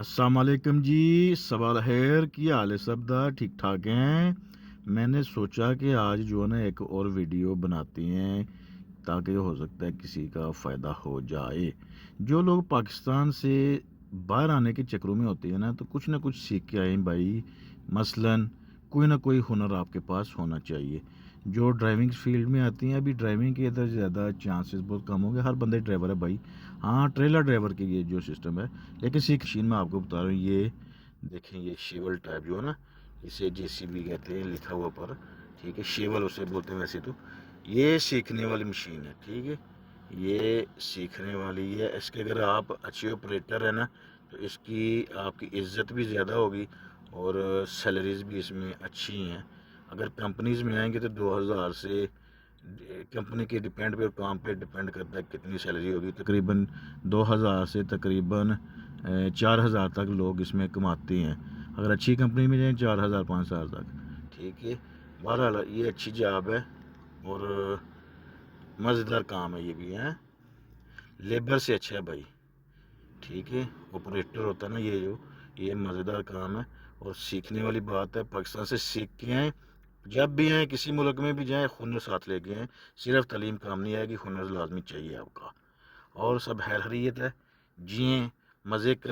अस्सलाम वालेकुम जी। सवाल खैर, क्या हाल है सब दा? ठीक ठाक हैं। मैंने सोचा कि आज जो है ना एक और वीडियो बनाते हैं ताकि हो सकता है किसी का फ़ायदा हो जाए। जो लोग पाकिस्तान से बाहर आने के चक्करों में होते हैं तो कुछ ना कुछ सीख के आए भाई। मसलन कोई ना कोई हुनर आपके पास होना चाहिए। जो ड्राइविंग फील्ड में आती हैं, अभी ड्राइविंग के इधर ज़्यादा चांसेस बहुत कम हो गए, हर बंदे ड्राइवर है भाई। हाँ, ट्रेलर ड्राइवर के ये जो सिस्टम है, लेकिन सीख मशीन में आपको बता रहा हूँ। ये देखें, ये शेवल टाइप जो है ना, इसे जेसीबी कहते हैं लिखा हुआ पर, ठीक है। शेवल उसे बोलते हैं वैसे तो। ये सीखने वाली मशीन है, ठीक है। ये सीखने वाली है। इसके अगर आप अच्छे ऑपरेटर है ना, तो इसकी आपकी इज्जत भी ज़्यादा होगी और सैलरीज भी इसमें अच्छी हैं। अगर कंपनीज में आएंगे तो 2000 से, कंपनी के डिपेंड पे, काम पे डिपेंड करता है कितनी सैलरी होगी। तकरीबन 2000 से तकरीबन 4000 तक लोग इसमें कमाते हैं। अगर अच्छी कंपनी में जाएँ 4000 5000 तक, ठीक है। बहरहाल ये अच्छी जॉब है और मज़ेदार काम है ये भी है। लेबर से अच्छा है भाई, ठीक है। ऑपरेटर होता है ना ये मज़ेदार काम है और सीखने वाली बात है। पाकिस्तान से सीख के आए, जब भी आए किसी मुल्क में भी जाएँ हुनर साथ लेके आएँ। सिर्फ तालीम काम नहीं आएगी, हुनर लाजमी चाहिए आपका। और सब खैरियत है, जिएँ, मज़े करें।